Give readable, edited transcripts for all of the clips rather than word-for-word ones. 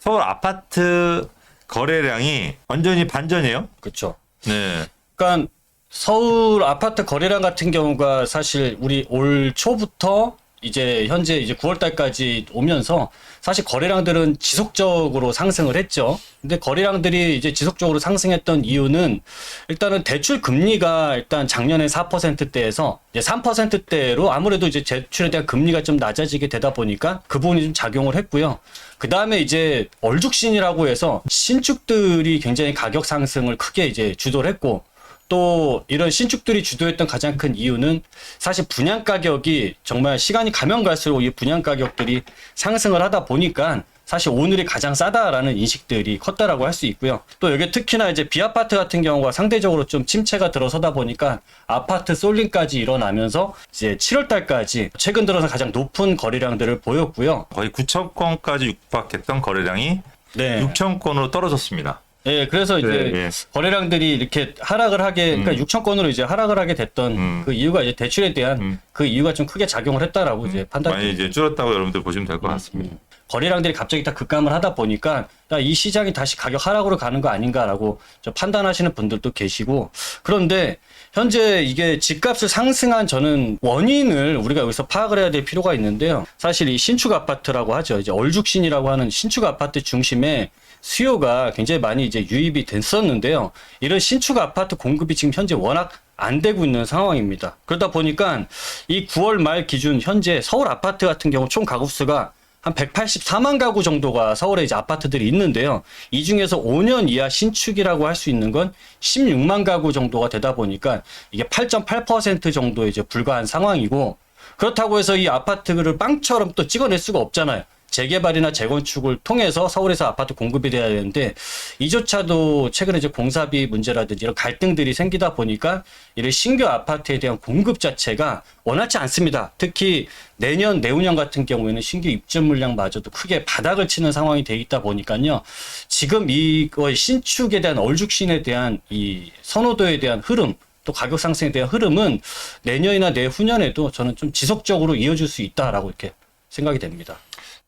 서울 아파트 거래량이 완전히 반전이에요. 그렇죠. 네. 그러니까 서울 아파트 거래량 같은 경우가 사실 우리 올 초부터 이제 현재 이제 9월 달까지 오면서 사실 거래량들은 지속적으로 상승을 했죠. 근데 거래량들이 이제 지속적으로 상승했던 이유는 일단은 대출 금리가 일단 작년에 4%대에서 이제 3%대로 아무래도 이제 대출에 대한 금리가 좀 낮아지게 되다 보니까 그 부분이 좀 작용을 했고요. 그 다음에 이제 얼죽신이라고 해서 신축들이 굉장히 가격 상승을 크게 이제 주도를 했고, 또 이런 신축들이 주도했던 가장 큰 이유는 사실 분양 가격이 정말 시간이 가면 갈수록 이 분양 가격들이 상승을 하다 보니까 사실 오늘이 가장 싸다라는 인식들이 컸다라고 할 수 있고요. 또 여기 특히나 이제 비아파트 같은 경우가 상대적으로 좀 침체가 들어서다 보니까 아파트 쏠림까지 일어나면서 이제 7월 달까지 최근 들어서 가장 높은 거래량들을 보였고요. 거의 9천 건까지 육박했던 거래량이 네. 6천 건으로 떨어졌습니다. 예, 그래서 이제 네. 거래량들이 이렇게 하락을 하게, 그러니까 6천 건으로 이제 하락을 하게 됐던 그 이유가 이제 대출에 대한 그 이유가 좀 크게 작용을 했다라고 이제 판단. 많이 이제 줄었다고 여러분들 보시면 될 것 같습니다. 거래량들이 갑자기 다 급감을 하다 보니까 이 시장이 다시 가격 하락으로 가는 거 아닌가라고 좀 판단하시는 분들도 계시고, 그런데 현재 이게 집값을 상승한 저는 원인을 우리가 여기서 파악을 해야 될 필요가 있는데요. 사실 이 신축 아파트라고 하죠. 이제 얼죽신이라고 하는 신축 아파트 중심의 수요가 굉장히 많이 이제 유입이 됐었는데요. 이런 신축 아파트 공급이 지금 현재 워낙 안 되고 있는 상황입니다. 그러다 보니까 이 9월 말 기준 현재 서울 아파트 같은 경우 총 가구 수가 한 184만 가구 정도가 서울에 이제 아파트들이 있는데요. 이 중에서 5년 이하 신축이라고 할 수 있는 건 16만 가구 정도가 되다 보니까 이게 8.8% 정도에 이제 불과한 상황이고, 그렇다고 해서 이 아파트를 빵처럼 또 찍어낼 수가 없잖아요. 재개발이나 재건축을 통해서 서울에서 아파트 공급이 돼야 되는데, 이조차도 최근에 이제 공사비 문제라든지 이런 갈등들이 생기다 보니까 이런 신규 아파트에 대한 공급 자체가 원활치 않습니다. 특히 내년, 내후년 같은 경우에는 신규 입주 물량마저도 크게 바닥을 치는 상황이 돼 있다 보니까요. 지금 이거 신축에 대한 얼죽신에 대한 이 선호도에 대한 흐름, 또 가격 상승에 대한 흐름은 내년이나 내후년에도 저는 좀 지속적으로 이어질 수 있다라고 이렇게 생각이 됩니다.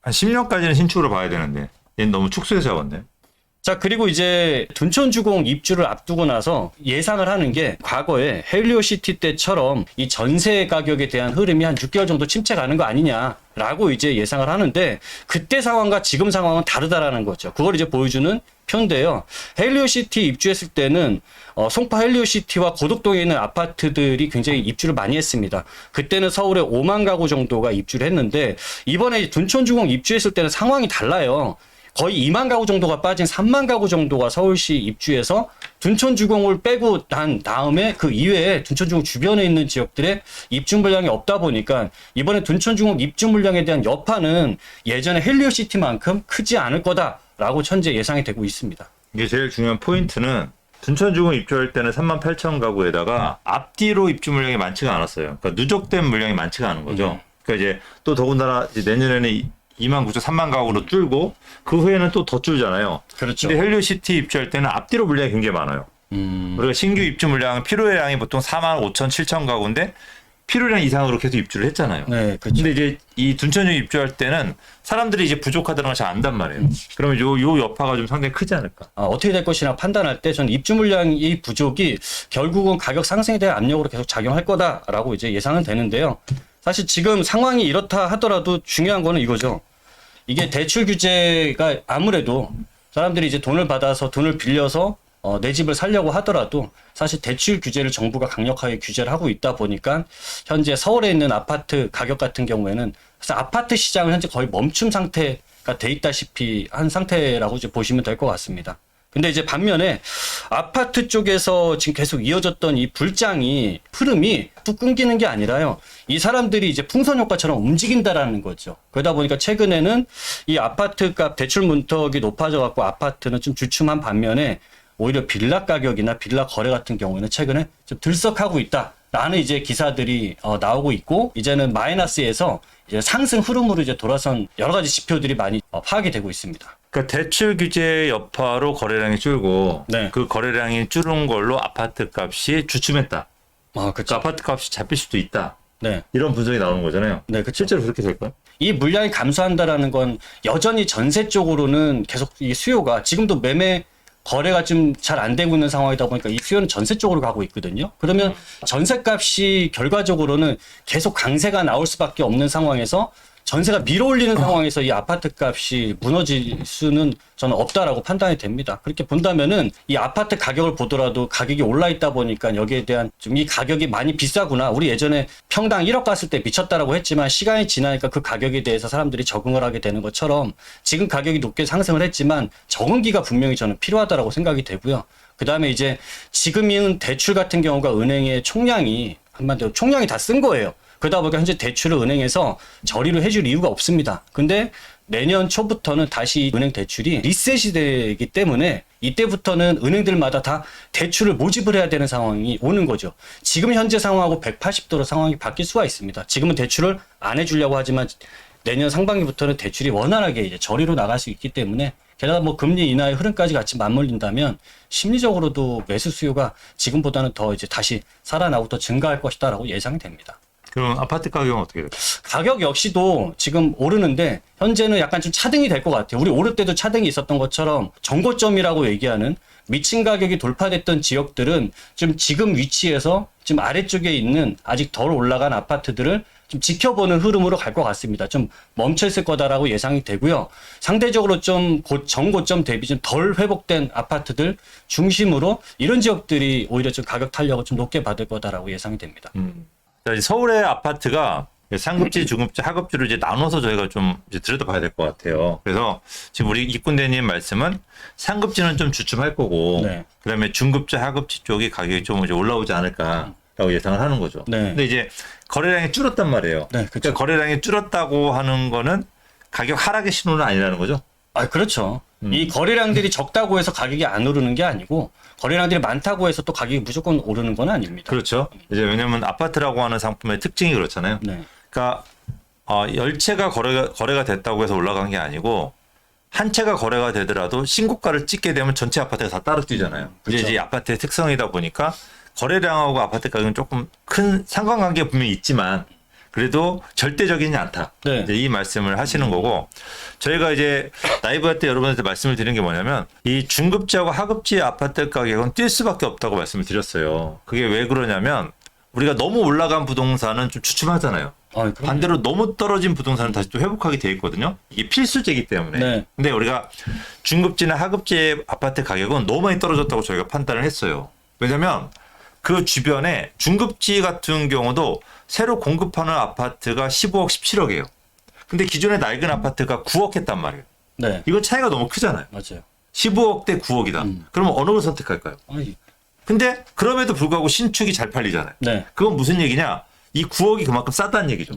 한 10년까지는 신축으로 봐야 되는데 얘는 너무 축소해서 잡았네. 자, 그리고 이제 둔촌주공 입주를 앞두고 나서 예상을 하는 게 과거에 헬리오시티 때처럼 이 전세 가격에 대한 흐름이 한 6개월 정도 침체 가는 거 아니냐라고 이제 예상을 하는데, 그때 상황과 지금 상황은 다르다라는 거죠. 그걸 이제 보여주는 표인데요. 헬리오시티 입주했을 때는 송파 헬리오시티와 고덕동에 있는 아파트들이 굉장히 입주를 많이 했습니다. 그때는 서울에 5만 가구 정도가 입주를 했는데, 이번에 둔촌주공 입주했을 때는 상황이 달라요. 거의 2만 가구 정도가 빠진 3만 가구 정도가 서울시 입주해서 둔촌주공을 빼고 난 다음에 그 이외에 둔촌주공 주변에 있는 지역들의 입주 물량이 없다 보니까 이번에 둔촌주공 입주 물량에 대한 여파는 예전에 헬리오시티만큼 크지 않을 거다라고 현재 예상이 되고 있습니다. 이게 제일 중요한 포인트는 둔촌주공 입주할 때는 3만 8천 가구에다가 앞뒤로 입주 물량이 많지가 않았어요. 그러니까 누적된 물량이 많지가 않은 거죠. 그러니까 이제 또 더군다나 이제 내년에는 2만 9천 3만 가구로 줄고 그 후에는 또 더 줄잖아요. 그렇죠. 근데 헬리오시티 입주할 때는 앞뒤로 물량이 굉장히 많아요. 우리가 신규 입주 물량 필요량이 보통 4만 5천 7천 가구인데 필요량 이상으로 계속 입주를 했잖아요. 네, 그렇죠. 근데 이제 이 둔촌주공 입주할 때는 사람들이 이제 부족하다는 걸 잘 안단 말이에요. 그러면 요 여파가 좀 상당히 크지 않을까? 어떻게 될 것이나 판단할 때 저는 입주 물량이 부족이 결국은 가격 상승에 대한 압력으로 계속 작용할 거다라고 이제 예상은 되는데요. 사실 지금 상황이 이렇다 하더라도 중요한 거는 이거죠. 이게 대출 규제가 아무래도 사람들이 이제 돈을 받아서 돈을 빌려서 내 집을 살려고 하더라도 사실 대출 규제를 정부가 강력하게 규제를 하고 있다 보니까 현재 서울에 있는 아파트 가격 같은 경우에는 사실 아파트 시장은 현재 거의 멈춤 상태가 돼 있다시피 한 상태라고 이제 보시면 될 것 같습니다. 근데 이제 반면에 아파트 쪽에서 지금 계속 이어졌던 이 불장이 흐름이 뚝 끊기는 게 아니라요. 이 사람들이 이제 풍선 효과처럼 움직인다라는 거죠. 그러다 보니까 최근에는 이 아파트 값 대출 문턱이 높아져 갖고 아파트는 좀 주춤한 반면에 오히려 빌라 가격이나 빌라 거래 같은 경우에는 최근에 좀 들썩하고 있다라는 이제 기사들이 나오고 있고, 이제는 마이너스에서 이제 상승 흐름으로 이제 돌아선 여러 가지 지표들이 많이 파악이 되고 있습니다. 그러니까 대출 규제 여파로 거래량이 줄고 네. 그 거래량이 줄은 걸로 아파트 값이 주춤했다. 그렇죠. 아파트 값이 잡힐 수도 있다. 네. 이런 분석이 나오는 거잖아요. 네, 그렇죠. 실제로 그렇게 될까요? 이 물량이 감소한다라는 건 여전히 전세 쪽으로는 계속 이 수요가 지금도 매매 거래가 좀 잘 안 되고 있는 상황이다 보니까 이 수요는 전세 쪽으로 가고 있거든요. 그러면 전세값이 결과적으로는 계속 강세가 나올 수밖에 없는 상황에서 전세가 밀어올리는 상황에서 이 아파트 값이 무너질 수는 저는 없다라고 판단이 됩니다. 그렇게 본다면은 이 아파트 가격을 보더라도 가격이 올라 있다 보니까 여기에 대한 좀 이 가격이 많이 비싸구나. 우리 예전에 평당 1억 갔을 때 미쳤다라고 했지만 시간이 지나니까 그 가격에 대해서 사람들이 적응을 하게 되는 것처럼 지금 가격이 높게 상승을 했지만 적응기가 분명히 저는 필요하다라고 생각이 되고요. 그 다음에 이제 지금은 대출 같은 경우가 은행의 총량이 한마디로 총량이 다 쓴 거예요. 그러다 보니까 현재 대출을 은행에서 저리로 해줄 이유가 없습니다. 근데 내년 초부터는 다시 은행 대출이 리셋이 되기 때문에 이때부터는 은행들마다 다 대출을 모집을 해야 되는 상황이 오는 거죠. 지금 현재 상황하고 180도로 상황이 바뀔 수가 있습니다. 지금은 대출을 안 해주려고 하지만 내년 상반기부터는 대출이 원활하게 이제 저리로 나갈 수 있기 때문에 게다가 뭐 금리 인하의 흐름까지 같이 맞물린다면 심리적으로도 매수 수요가 지금보다는 더 이제 다시 살아나고 더 증가할 것이다라고 예상이 됩니다. 그럼 아파트 가격은 어떻게 될까요? 가격 역시도 지금 오르는데 현재는 약간 좀 차등이 될 것 같아요. 우리 오를 때도 차등이 있었던 것처럼 정고점이라고 얘기하는 미친 가격이 돌파됐던 지역들은 좀 지금 위치에서 지금 아래쪽에 있는 아직 덜 올라간 아파트들을 좀 지켜보는 흐름으로 갈 것 같습니다. 좀 멈춰 있을 거다라고 예상이 되고요. 상대적으로 좀 정고점 대비 좀 덜 회복된 아파트들 중심으로 이런 지역들이 오히려 좀 가격 탄력을 좀 높게 받을 거다라고 예상이 됩니다. 자, 이제 서울의 아파트가 상급지, 중급지, 하급지로 이제 나눠서 저희가 좀 이제 들여다봐야 될 것 같아요. 그래서 지금 우리 이군대님 말씀은 상급지는 좀 주춤할 거고, 네. 그다음에 중급지, 하급지 쪽이 가격이 좀 이제 올라오지 않을까라고 예상을 하는 거죠. 네. 근데 이제 거래량이 줄었단 말이에요. 네, 그렇죠. 그러니까 거래량이 줄었다고 하는 거는 가격 하락의 신호는 아니라는 거죠. 아, 그렇죠. 이 거래량들이 적다고 해서 가격이 안 오르는 게 아니고 거래량들이 많다고 해서 또 가격이 무조건 오르는 건 아닙니다. 그렇죠. 이제 왜냐면 아파트라고 하는 상품의 특징이 그렇잖아요. 네. 그러니까 열채가 거래가 됐다고 해서 올라간 게 아니고 한 채가 거래가 되더라도 신고가를 찍게 되면 전체 아파트가 다 따로 뛰잖아요. 그렇죠. 이제 아파트의 특성이다 보니까 거래량하고 아파트 가격은 조금 큰 상관관계 분명히 있지만 그래도 절대적이지 않다. 네. 이제 이 말씀을 하시는 거고 저희가 이제 라이브 할 때 여러분한테 말씀을 드린 게 뭐냐면 이 중급지하고 하급지 아파트 가격은 뛸 수밖에 없다고 말씀을 드렸어요. 그게 왜 그러냐면 우리가 너무 올라간 부동산은 좀 주춤하잖아요. 그럼요. 반대로 너무 떨어진 부동산은 다시 또 회복하게 돼 있거든요. 이게 필수제이기 때문에. 네. 근데 우리가 중급지나 하급지의 아파트 가격은 너무 많이 떨어졌다고 저희가 판단을 했어요. 왜냐면 그 주변에 중급지 같은 경우도 새로 공급하는 아파트가 15억, 17억이에요. 근데 기존에 낡은 아파트가 9억 했단 말이에요. 네. 이거 차이가 너무 크잖아요. 맞아요. 15억 대 9억이다. 그러면 어느 걸 선택할까요? 아니, 근데 그럼에도 불구하고 신축이 잘 팔리잖아요. 네. 그건 무슨 얘기냐? 이 9억이 그만큼 싸다는 얘기죠.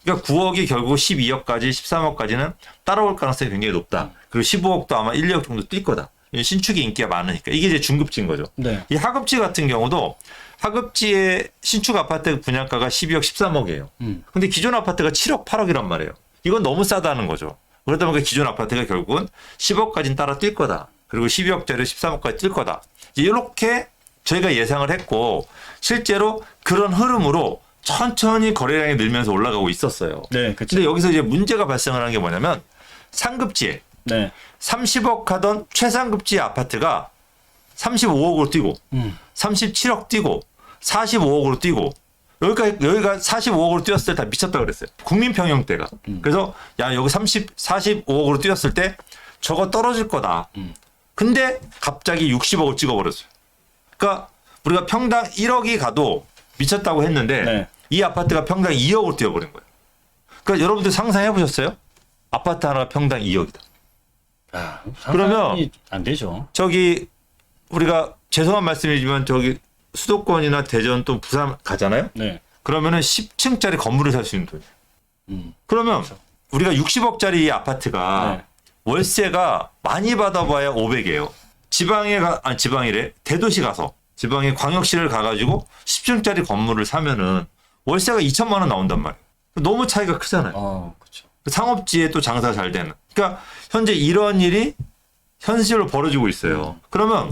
그러니까 9억이 결국 12억까지, 13억까지는 따라올 가능성이 굉장히 높다. 그리고 15억도 아마 1, 2억 정도 뛸 거다. 신축이 인기가 많으니까. 이게 이제 중급지인 거죠. 네. 이 하급지 같은 경우도 하급지의 신축 아파트 분양가가 12억, 13억이에요. 근데 기존 아파트가 7억, 8억이란 말이에요. 이건 너무 싸다는 거죠. 그러다 보니까 기존 아파트가 결국은 10억까지는 따라 뛸 거다. 그리고 12억짜리 13억까지 뛸 거다. 이렇게 저희가 예상을 했고 실제로 그런 흐름으로 천천히 거래량이 늘면서 올라가고 있었어요. 네, 그렇죠. 근데 여기서 이제 문제가 발생을 하는 게 뭐냐면 상급지에 네. 30억 하던 최상급지 아파트가 35억으로 뛰고 37억 뛰고 45억으로 뛰고 여기가 45억으로 뛰었을 때 다 미쳤다 그랬어요. 국민평형 때가. 그래서 야 여기 45억으로 뛰었을 때 저거 떨어질 거다. 근데 갑자기 60억을 찍어버렸어요. 그러니까 우리가 평당 1억이 가도 미쳤다고 했는데 네. 이 아파트가 평당 2억으로 뛰어버린 거예요. 그러니까 여러분들 상상해 보셨어요? 아파트 하나가 평당 2억이다. 아, 그러면 안 되죠. 저기 우리가 죄송한 말씀이지만 저기 수도권이나 대전 또 부산 가잖아요. 네. 그러면은 10층짜리 건물을 살 수 있는 돈이에요. 그러면 우리가 60억짜리 이 아파트가 네. 월세가 많이 받아봐야 500이에요. 지방이래 대도시 가서 지방의 광역시를 가가지고 10층짜리 건물을 사면은 월세가 2천만 원 나온단 말이에요. 너무 차이가 크잖아요. 그렇죠. 상업지에 또 장사 잘 되는. 그러니까 현재 이런 일이 현실로 벌어지고 있어요. 그러면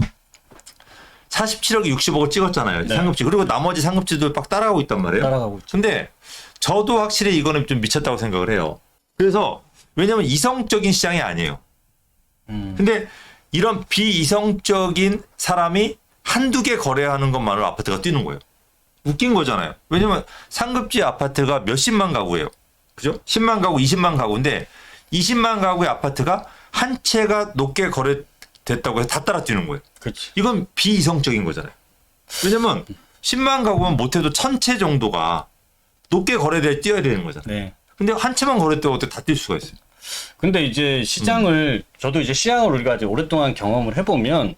47억이 60억을 찍었잖아요. 네. 상급지. 그리고 나머지 상급지도 막 따라가고 있단 말이에요. 따라가고 있죠. 근데 저도 확실히 이거는 좀 미쳤다고 생각을 해요. 그래서 왜냐하면 이성적인 시장이 아니에요. 근데 이런 비이성적인 사람이 한두 개 거래하는 것만으로 아파트가 뛰는 거예요. 웃긴 거잖아요. 왜냐면 상급지 아파트가 몇십만 가구예요. 그죠? 10만 가구, 20만 가구인데 20만 가구의 아파트가 한 채가 높게 거래됐다고 해서 다 따라 뛰는 거예요. 그렇지. 이건 비이성적인 거잖아요. 왜냐면 10만 가구면 못해도 1000채 정도가 높게 거래돼 뛰어야 되는 거잖아요. 네. 근데 한 채만 거래됐다고 어떻게 다 뛸 수가 있어요? 근데 이제 시장을 저도 이제 시장을 우리가 이제 오랫동안 경험을 해보면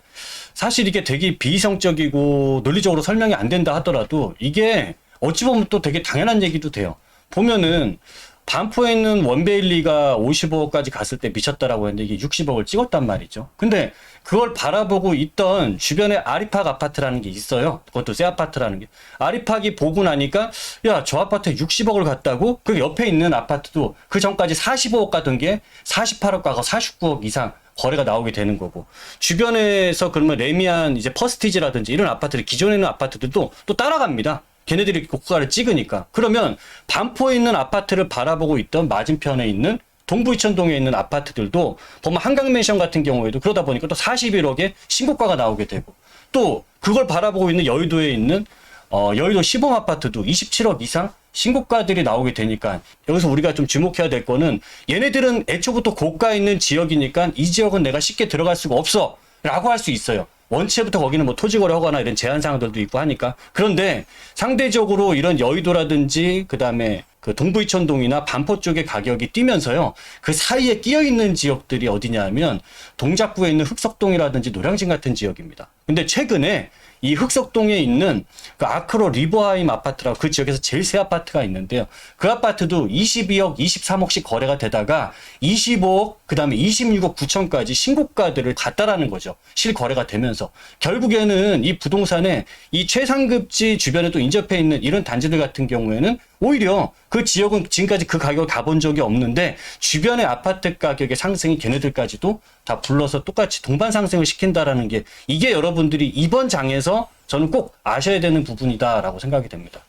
사실 이게 되게 비이성적이고 논리적으로 설명이 안 된다 하더라도 이게 어찌 보면 또 되게 당연한 얘기도 돼요. 보면은 반포에 있는 원베일리가 55억까지 갔을 때 미쳤다라고 했는데 이게 60억을 찍었단 말이죠. 근데 그걸 바라보고 있던 주변에 아리팍 아파트라는 게 있어요. 그것도 새 아파트라는 게. 아리팍이 보고 나니까 야, 저 아파트에 60억을 갔다고? 그 옆에 있는 아파트도 그 전까지 45억 가던 게 48억 가고 49억 이상 거래가 나오게 되는 거고. 주변에서 그러면 레미안 이제 퍼스티지라든지 이런 아파트들, 기존에 있는 아파트들도 또 따라갑니다. 걔네들이 고가를 찍으니까. 그러면 반포에 있는 아파트를 바라보고 있던 맞은편에 있는 동부 이천동에 있는 아파트들도 보면 한강맨션 같은 경우에도 그러다 보니까 또 41억에 신고가가 나오게 되고 또 그걸 바라보고 있는 여의도에 있는 여의도 시범 아파트도 27억 이상 신고가들이 나오게 되니까 여기서 우리가 좀 주목해야 될 거는 얘네들은 애초부터 고가 있는 지역이니까 이 지역은 내가 쉽게 들어갈 수가 없어 라고 할 수 있어요. 원체부터 거기는 뭐 토지거래 허가나 이런 제한 사항들도 있고 하니까. 그런데 상대적으로 이런 여의도라든지 그다음에 그 동부 이천동이나 반포 쪽의 가격이 뛰면서요. 그 사이에 끼어 있는 지역들이 어디냐면 동작구에 있는 흑석동이라든지 노량진 같은 지역입니다. 근데 최근에 이 흑석동에 있는 그 아크로 리버하임 아파트라고 그 지역에서 제일 새 아파트가 있는데요. 그 아파트도 22억, 23억씩 거래가 되다가 25억, 그 다음에 26억 9천까지 신고가들을 갔다라는 거죠. 실거래가 되면서. 결국에는 이 부동산에 이 최상급지 주변에 또 인접해 있는 이런 단지들 같은 경우에는 오히려 그 지역은 지금까지 그 가격을 가본 적이 없는데 주변의 아파트 가격의 상승이 걔네들까지도 다 불러서 똑같이 동반 상승을 시킨다라는 게 이게 여러분들이 이번 장에서 저는 꼭 아셔야 되는 부분이다라고 생각이 됩니다.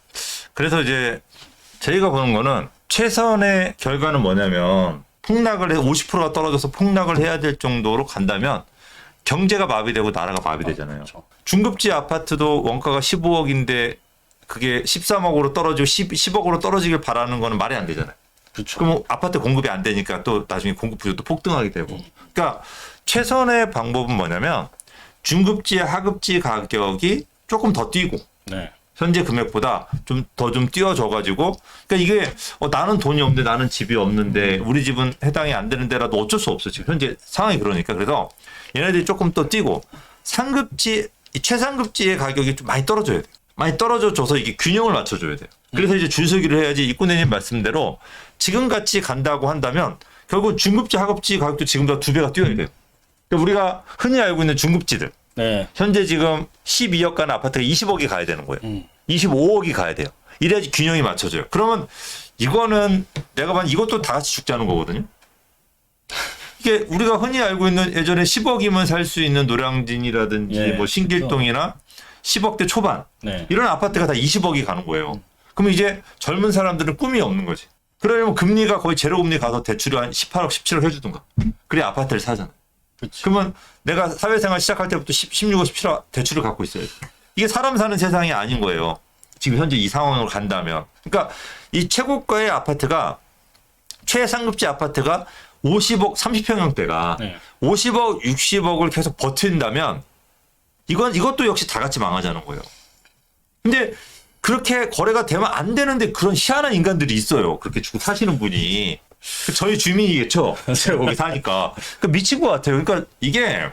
그래서 이제 저희가 보는 거는 최선의 결과는 뭐냐면 폭락을 해 50%가 떨어져서 폭락을 해야 될 정도로 간다면 경제가 마비되고 나라가 마비되잖아요. 그렇죠. 중급지 아파트도 원가가 15억인데 그게 13억으로 떨어지고 10억으로 떨어지길 바라는 거는 말이 안 되잖아요. 그렇죠. 그럼 아파트 공급이 안 되니까 또 나중에 공급 부족도 폭등하게 되고. 그러니까 최선의 방법은 뭐냐면 중급지, 하급지 가격이 조금 더 뛰고 네. 현재 금액보다 좀 더 좀 띄워져가지고 그러니까 이게 나는 돈이 없는데 나는 집이 없는데 우리 집은 해당이 안 되는 데라도 어쩔 수 없어 지금 현재 상황이 그러니까 그래서 얘네들이 조금 더 뛰고 상급지 최상급지의 가격이 좀 많이 떨어져야 돼. 많이 떨어져줘서 이게 균형을 맞춰줘야 돼요. 그래서 이제 준수기를 해야지 이꾼내님 말씀대로 지금 같이 간다고 한다면 결국 중급지, 하급지 가격도 지금보다 2배가 뛰어야 돼요. 그러니까 우리가 흔히 알고 있는 중급지들 네. 현재 지금 12억 가는 아파트가 20억이 가야 되는 거예요. 25억이 가야 돼요. 이래야지 균형이 맞춰져요. 그러면 이거는 내가 봐도 이것도 다 같이 죽자는 거거든요. 이게 우리가 흔히 알고 있는 예전에 10억이면 살 수 있는 노량진이라든지 예, 뭐 신길동이나 10억대 초반 네. 이런 아파트가 다 20억이 가는 거예요. 그럼 이제 젊은 사람들은 꿈이 없는 거지. 그러려면 금리가 거의 제로 금리 가서 대출을 한 18억, 17억 해주든가. 그래야 아파트를 사잖아. 그렇죠. 그러면 내가 사회생활 시작할 때부터 16억, 17억 대출을 갖고 있어야지. 이게 사람 사는 세상이 아닌 거예요. 지금 현재 이 상황으로 간다면. 그러니까 이 최고가의 아파트가 최상급지 아파트가 50억, 30평형대가 네. 50억, 60억을 계속 버틴다면 이것도 역시 다 같이 망하자는 거예요. 근데 그렇게 거래가 되면 안 되는데 그런 희한한 인간들이 있어요. 그렇게 주고 사시는 분이. 저희 주민이겠죠. 제가 거기 사니까. 그러니까 미친 것 같아요. 그러니까 이게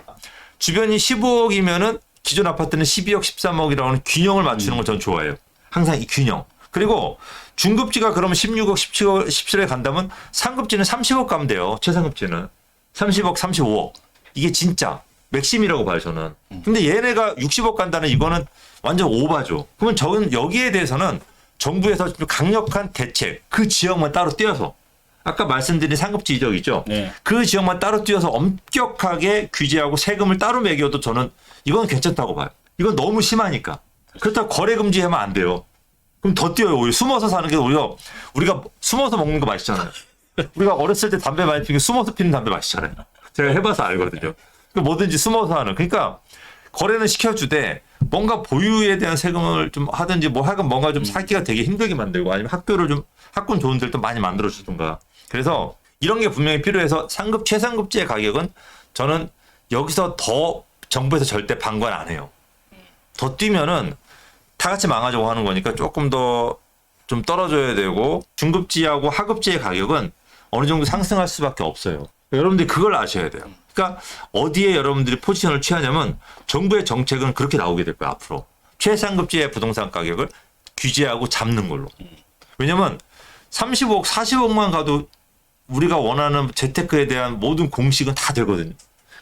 주변이 15억이면은 기존 아파트는 12억, 13억이라고 하는 균형을 맞추는 걸 전 좋아해요. 항상 이 균형. 그리고 중급지가 그러면 16억, 17억, 17억에 간다면 상급지는 30억 가면 돼요. 최상급지는. 30억, 35억. 이게 진짜 맥심이라고 봐요, 저는. 근데 얘네가 60억 간다는 이거는 완전 오바죠. 그러면 저는 여기에 대해서는 정부에서 좀 강력한 대책, 그 지역만 따로 떼어서 아까 말씀드린 상급지 지역 있죠? 네. 그 지역만 따로 띄어서 엄격하게 규제하고 세금을 따로 매겨도 저는 이건 괜찮다고 봐요. 이건 너무 심하니까. 그렇다고 거래 금지하면 안 돼요. 그럼 더 뛰어요. 오히려 숨어서 사는 게 오히려 우리가 숨어서 먹는 거 맛있잖아요. 우리가 어렸을 때 담배 많이 피우고 숨어서 피는 담배 마시잖아요. 제가 해봐서 알거든요. 뭐든지 숨어서 하는. 그러니까 거래는 시켜주되 뭔가 보유에 대한 세금을 좀 하든지 뭐 하여간 뭔가 좀 사기가 되게 힘들게 만들고 아니면 학교를 좀 학군 좋은 데를 또 많이 만들어주든가. 그래서 이런 게 분명히 필요해서 상급 최상급지의 가격은 저는 여기서 더 정부에서 절대 방관 안 해요. 더 뛰면은 다 같이 망하자고 하는 거니까 조금 더 좀 떨어져야 되고 중급지하고 하급지의 가격은 어느 정도 상승할 수밖에 없어요. 여러분들이 그걸 아셔야 돼요. 그러니까 어디에 여러분들이 포지션을 취하냐면 정부의 정책은 그렇게 나오게 될 거예요. 앞으로 최상급지의 부동산 가격을 규제하고 잡는 걸로. 왜냐면 35억, 40억만 가도 우리가 원하는 재테크에 대한 모든 공식은 다 되거든요.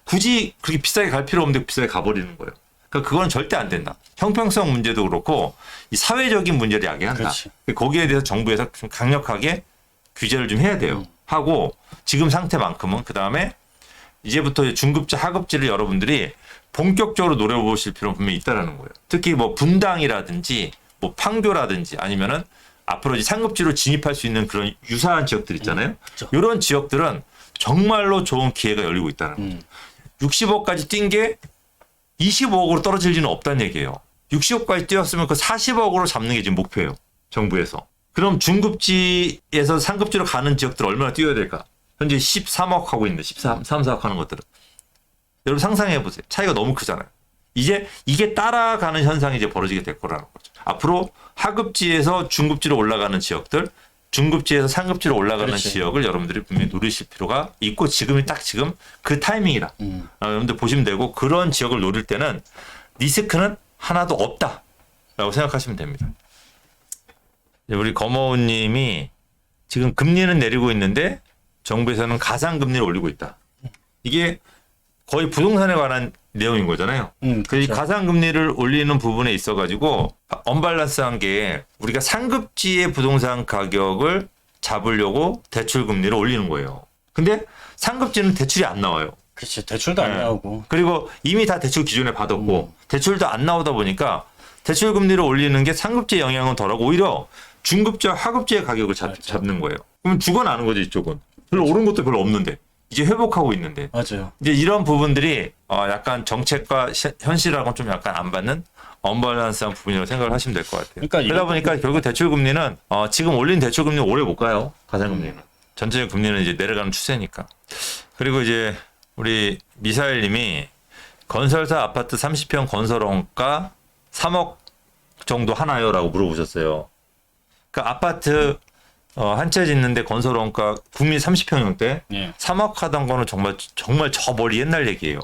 굳이 그렇게 비싸게 갈 필요 없는데 비싸게 가버리는 거예요. 그러니까 그건 절대 안 된다. 형평성 문제도 그렇고 이 사회적인 문제를 야기한다. 그렇지. 거기에 대해서 정부에서 좀 강력하게 규제를 좀 해야 돼요. 하고 지금 상태만큼은 그다음에 이제부터 중급지, 하급지를 여러분들이 본격적으로 노려보실 필요는 분명히 있다라는 거예요. 특히 뭐 분당이라든지 뭐 판교라든지 아니면은 앞으로 이제 상급지로 진입할 수 있는 그런 유사한 지역들 있잖아요. 그렇죠. 이런 지역들은 정말로 좋은 기회가 열리고 있다는 거죠. 60억까지 뛴 게 25억으로 떨어질 리는 없다는 얘기예요. 60억까지 뛰었으면 그 40억으로 잡는 게 지금 목표예요. 정부에서. 그럼 중급지에서 상급지로 가는 지역들 얼마나 뛰어야 될까? 현재 13억 하고 있는데 13, 4억 하는 것들은. 여러분 상상해 보세요. 차이가 너무 크잖아요. 이제 이게 따라가는 현상이 이제 벌어지게 될 거라는 거죠. 앞으로 하급지에서 중급지로 올라가는 지역들, 중급지에서 상급지로 올라가는 그렇지. 지역을 여러분들이 분명히 누리실 필요가 있고 지금이 딱 지금 그 타이밍이라. 여러분들 보시면 되고 그런 지역을 노릴 때는 리스크는 하나도 없다라고 생각하시면 됩니다. 우리 거머우님이 지금 금리는 내리고 있는데 정부에서는 가상금리를 올리고 있다. 이게 거의 부동산에 관한 내용인 거잖아요. 그래서 이 그렇죠. 가상금리를 올리는 부분에 있어가지고 언밸런스한 게 우리가 상급지의 부동산 가격을 잡으려고 대출금리를 올리는 거예요. 근데 상급지는 대출이 안 나와요. 그렇지. 대출도 안 네. 나오고. 그리고 이미 다 대출 기준에 받았고 대출도 안 나오다 보니까 대출 금리를 올리는 게 상급지의 영향은 덜하고 오히려 중급지와 하급지의 가격을 잡는 거예요. 그러면 죽어나는 거죠 이쪽은. 별로 오른 것도 별로 없는데 이제 회복하고 있는데 맞아요. 이제 이런 부분들이 약간 정책과 현실하고는 좀 약간 안 받는 언밸런스한 부분이라고 생각을 하시면 될 것 같아요. 그러니까 그러다 보니까 결국 대출 금리는 지금 올린 대출 금리는 오래 못 가요. 가상 금리는. 전체적 금리는 이제 내려가는 추세니까. 그리고 이제 우리 미사일님이 건설사 아파트 30평 건설 원가 3억 정도 하나요라고 물어보셨어요. 그 아파트 한 채 짓는데 건설 원가 국민 30평형대 예. 3억 하던 거는 정말 저 멀리 옛날 얘기예요.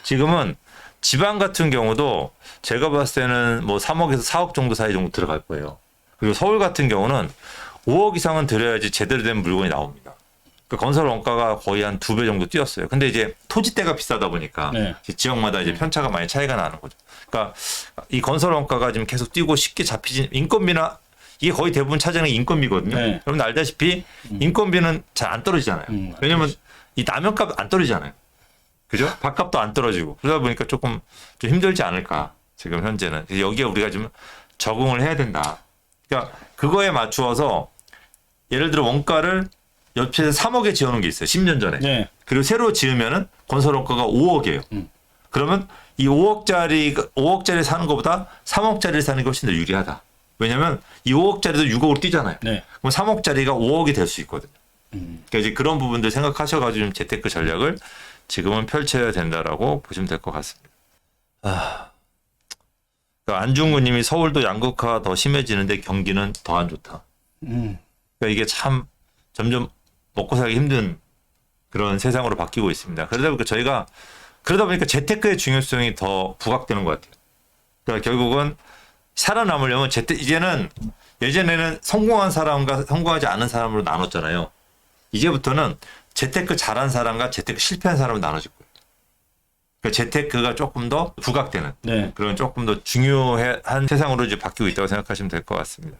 지금은 지방 같은 경우도 제가 봤을 때는 뭐 3억에서 4억 정도 사이 정도 들어갈 거예요. 그리고 서울 같은 경우는 5억 이상은 들여야지 제대로 된 물건이 나옵니다. 그 건설 원가가 거의 한 2배 정도 뛰었어요. 근데 이제 토지대가 비싸다 보니까 네. 이제 지역마다 이제 편차가 많이 차이가 나는 거죠. 그러니까 이 건설 원가가 지금 계속 뛰고 쉽게 잡히진 인건비나 이게 거의 대부분 차지하는 게 인건비거든요. 네. 여러분 알다시피 인건비는 잘 안 떨어지잖아요. 왜냐면 이 라면값 안 떨어지잖아요. 그죠? 밥값도 안 떨어지고 그러다 보니까 조금 좀 힘들지 않을까 지금 현재는. 그래서 여기에 우리가 좀 적응을 해야 된다. 그러니까 그거에 맞추어서 예를 들어 원가를 옆에서 3억에 지어놓은 게 있어요. 10년 전에. 네. 그리고 새로 지으면은 건설 원가가 5억이에요. 그러면 이 5억짜리 사는 것보다 3억짜리 사는 게 훨씬 더 유리하다. 왜냐면 이 5억짜리도 6억으로 뛰잖아요. 네. 그럼 3억짜리가 5억이 될 수 있거든요. 그러니까 이제 그런 부분들 생각하셔가지고 좀 재테크 전략을 지금은 펼쳐야 된다라고 보시면 될 것 같습니다. 그러니까 안중근님이 서울도 양극화가 더 심해지는데 경기는 더 안 좋다. 그러니까 이게 참 점점 먹고 살기 힘든 그런 세상으로 바뀌고 있습니다. 그러다 보니까 재테크의 중요성이 더 부각되는 것 같아요. 그러니까 결국은 살아남으려면 이제는 예전에는 성공한 사람과 성공하지 않은 사람으로 나눴잖아요. 이제부터는 재테크 잘한 사람과 재테크 실패한 사람으로 나눠질 거예요. 그러니까 재테크가 조금 더 부각되는 네. 그런 조금 더 중요한 세상으로 이제 바뀌고 있다고 생각하시면 될 것 같습니다.